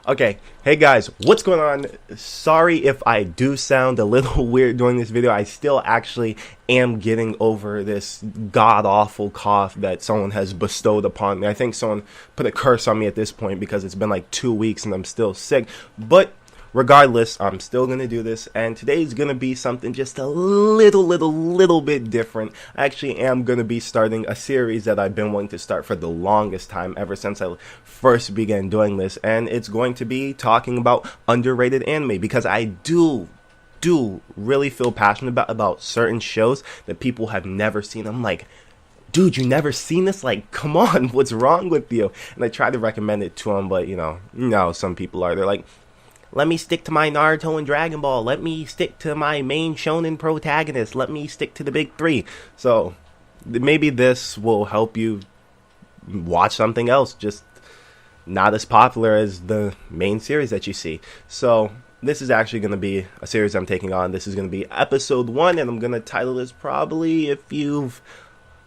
Okay, hey guys, what's going on? Sorry if I do sound a little weird during this video. I still actually am getting over this god-awful cough that someone has bestowed upon me. I think someone put a curse on me at this point because it's been like 2 weeks and I'm still sick. But regardless, I'm still going to do this, and today's going to be something just a little bit different. I actually am going to be starting a series that I've been wanting to start for the longest time, ever since I first began doing this, and it's going to be talking about underrated anime, because I do really feel passionate about certain shows that people have never seen. I'm like, dude, you never seen this? Like, come on, what's wrong with you? And I try to recommend it to them, but some people they're like, let me stick to my Naruto and Dragon Ball. Let me stick to my main shonen protagonist. Let me stick to the big three. So maybe this will help you watch something else, just not as popular as the main series that you see. So this is actually going to be a series I'm taking on. This is going to be episode 1, and I'm going to title this probably, if you've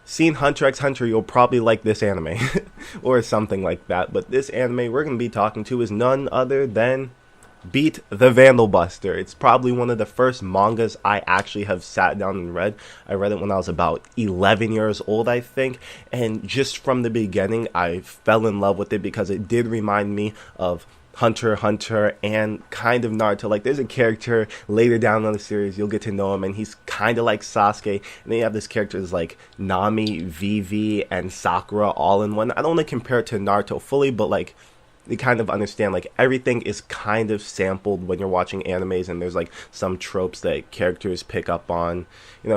seen Hunter x Hunter, you'll probably like this anime or something like that. But this anime we're going to be talking to is none other than Beet the Vandal Buster. It's probably one of the first mangas I actually have sat down and read. I read it when I was about 11 years old, I think, and just from the beginning I fell in love with it because it did remind me of Hunter x Hunter and kind of Naruto. Like, there's a character later down in the series, you'll get to know him, and he's kind of like Sasuke, and then you have this characters like Nami, Vivi, and Sakura all in one. I don't want to compare it to Naruto fully, but like, you kind of understand, like, everything is kind of sampled when you're watching animes, and there's like some tropes that characters pick up on,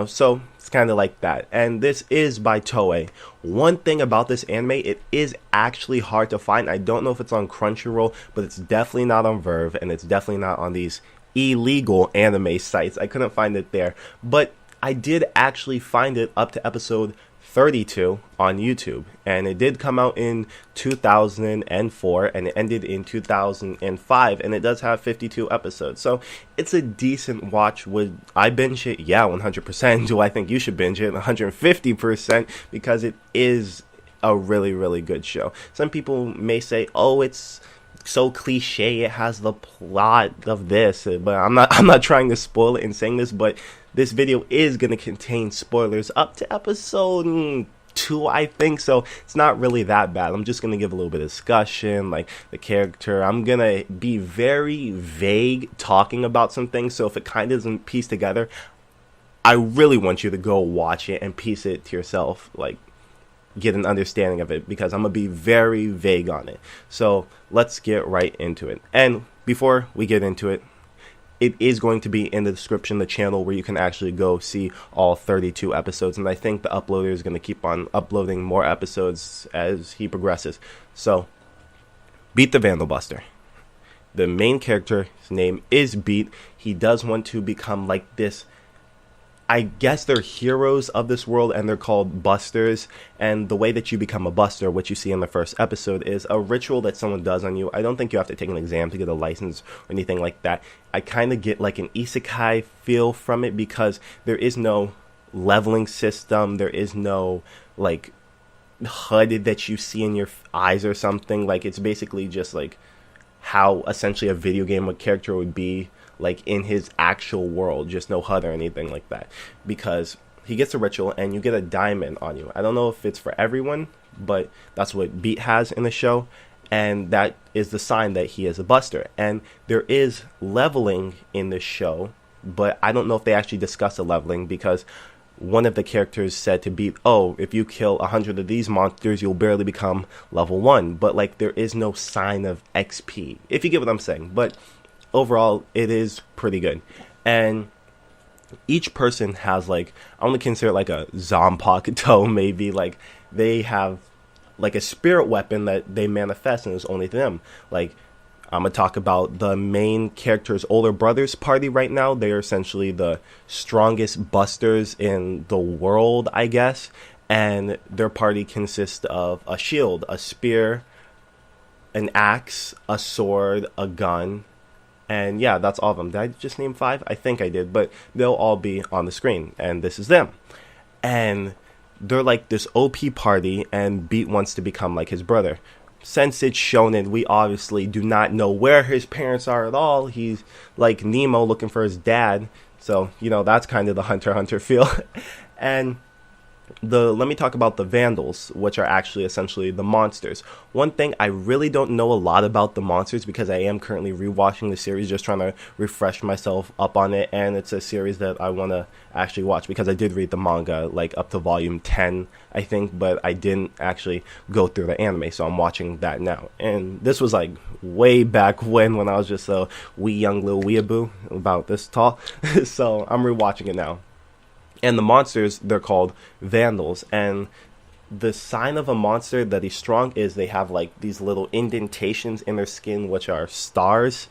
so it's kind of like that. And this is by Toei. One thing about this anime, it is actually hard to find. I don't know if it's on Crunchyroll, but it's definitely not on Verve, and it's definitely not on these illegal anime sites. I couldn't find it there, but I did actually find it up to episode 32 on YouTube, and it did come out in 2004 and it ended in 2005, and it does have 52 episodes, so it's a decent watch. Would I binge it? Yeah, 100%. Do I think you should binge it? 150%, because it is a really good show. Some people may say, oh, it's so cliche, it has the plot of this, but I'm not trying to spoil it in saying this, but this video is going to contain spoilers up to episode 2, I think, so it's not really that bad. I'm just going to give a little bit of discussion, like the character. I'm going to be very vague talking about some things, so if it kind of doesn't piece together, I really want you to go watch it and piece it to yourself, like get an understanding of it, because I'm going to be very vague on it. So let's get right into it. And before we get into it, it is going to be in the description, the channel where you can actually go see all 32 episodes. And I think the uploader is going to keep on uploading more episodes as he progresses. So, Beet the Vandal Buster. The main character's name is Beet. He does want to become like this, I guess they're heroes of this world, and they're called busters. And the way that you become a buster, what you see in the first episode, is a ritual that someone does on you. I don't think you have to take an exam to get a license or anything like that. I kind of get like an isekai feel from it, because there is no leveling system. There is no like HUD that you see in your eyes or something. Like, it's basically just like how essentially a video game character would be like in his actual world, just no HUD or anything like that, because he gets a ritual and you get a diamond on you. I don't know if it's for everyone, but that's what Beet has in the show, and that is the sign that he is a buster. And there is leveling in the show, but I don't know if they actually discuss the leveling, because one of the characters said to Beet, oh, if you kill 100 of these monsters, you'll barely become level 1, but like there is no sign of XP, if you get what I'm saying. But overall, it is pretty good. And each person has, like, I want to consider it like a Zanpakuto, maybe. Like, they have like a spirit weapon that they manifest, and it's only to them. Like, I'm going to talk about the main character's older brother's party right now. They are essentially the strongest busters in the world, I guess. And their party consists of a shield, a spear, an axe, a sword, a gun, and yeah, that's all of them. Did I just name 5? I think I did, but they'll all be on the screen, and this is them. And they're like this OP party, and Beet wants to become like his brother. since it's shonen, we obviously do not know where his parents are at all. He's like Nemo looking for his dad. So, you know, that's kind of the Hunter x Hunter feel. And let me talk about the Vandals, which are actually essentially the monsters. One thing, I really don't know a lot about the monsters because I am currently rewatching the series, just trying to refresh myself up on it, and it's a series that I want to actually watch because I did read the manga like up to volume 10, I think, but I didn't actually go through the anime, so I'm watching that now. And this was like way back when I was just a wee young little weeaboo about this tall, so I'm rewatching it now. And the monsters, they're called Vandals. And the sign of a monster that is strong is they have like these little indentations in their skin, which are stars,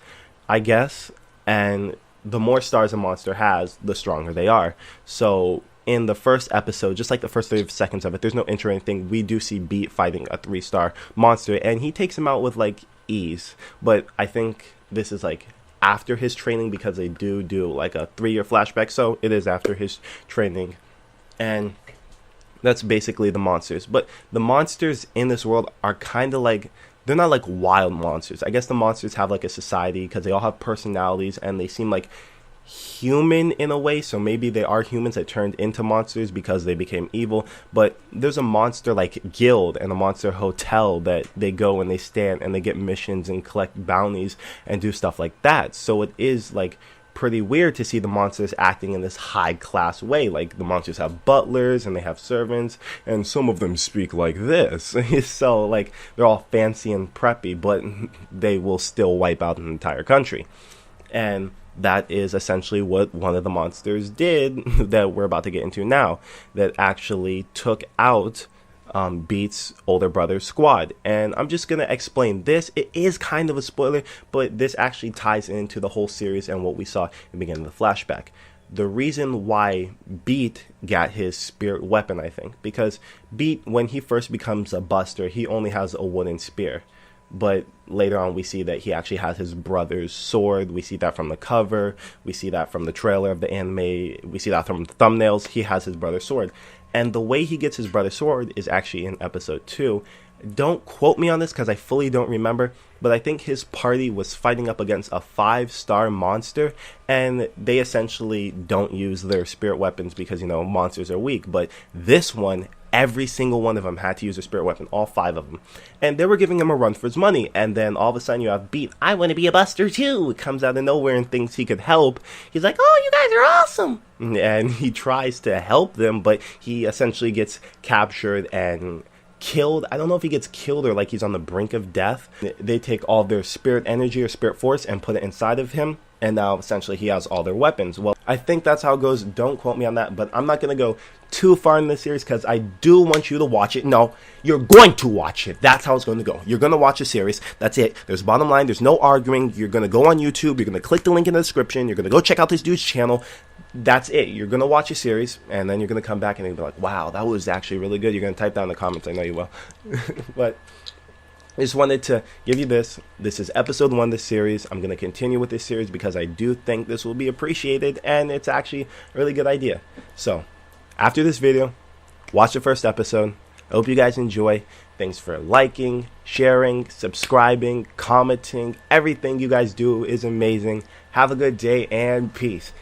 I guess. And the more stars a monster has, the stronger they are. So in the first episode, just like the first 30 seconds of it, there's no intro or anything. We do see Beet fighting a 3-star monster, and he takes him out with like ease. But I think this is like after his training, because they do like a 3-year flashback, so it is after his training. And that's basically the monsters. But the monsters in this world are kind of like, they're not like wild monsters. I guess the monsters have like a society because they all have personalities and they seem like human in a way, so maybe they are humans that turned into monsters because they became evil. But there's a monster like guild and a monster hotel that they go and they stand and they get missions and collect bounties and do stuff like that. So it is like pretty weird to see the monsters acting in this high class way. Like the monsters have butlers and they have servants, and some of them speak like this. So like they're all fancy and preppy, but they will still wipe out an entire country. And that is essentially what one of the monsters did that we're about to get into now, that actually took out Beet's older brother's squad. And I'm just going to explain this. It is kind of a spoiler, but this actually ties into the whole series and what we saw in the beginning of the flashback. The reason why Beet got his spirit weapon, I think, because Beet, when he first becomes a buster, he only has a wooden spear. But later on, we see that he actually has his brother's sword. We see that from the cover. We see that from the trailer of the anime. We see that from the thumbnails. He has his brother's sword. And the way he gets his brother's sword is actually in episode 2. Don't quote me on this because I fully don't remember. But I think his party was fighting up against a 5-star monster. And they essentially don't use their spirit weapons because, you know, monsters are weak. But this one, every single one of them had to use their spirit weapon, all 5 of them. And they were giving him a run for his money. And then all of a sudden you have Beet, I want to be a buster too. It comes out of nowhere and thinks he could help. He's like, oh, you guys are awesome. And he tries to help them, but he essentially gets captured and killed. I don't know if he gets killed or like he's on the brink of death. They take all their spirit energy or spirit force and put it inside of him. And now essentially he has all their weapons. Well, I think that's how it goes. Don't quote me on that, but I'm not going to go too far in this series because I do want you to watch it. No, you're going to watch it. That's how it's going to go. You're going to watch a series. That's it. There's bottom line. There's no arguing. You're going to go on YouTube. You're going to click the link in the description. You're going to go check out this dude's channel. That's it. You're going to watch a series, and then you're going to come back and you'll be like, wow, that was actually really good. You're going to type down in the comments. I know you will. But I just wanted to give you this. This is episode 1 of this series. I'm going to continue with this series because I do think this will be appreciated, and it's actually a really good idea. So, after this video, watch the first episode. I hope you guys enjoy. Thanks for liking, sharing, subscribing, commenting. Everything you guys do is amazing. Have a good day, and peace.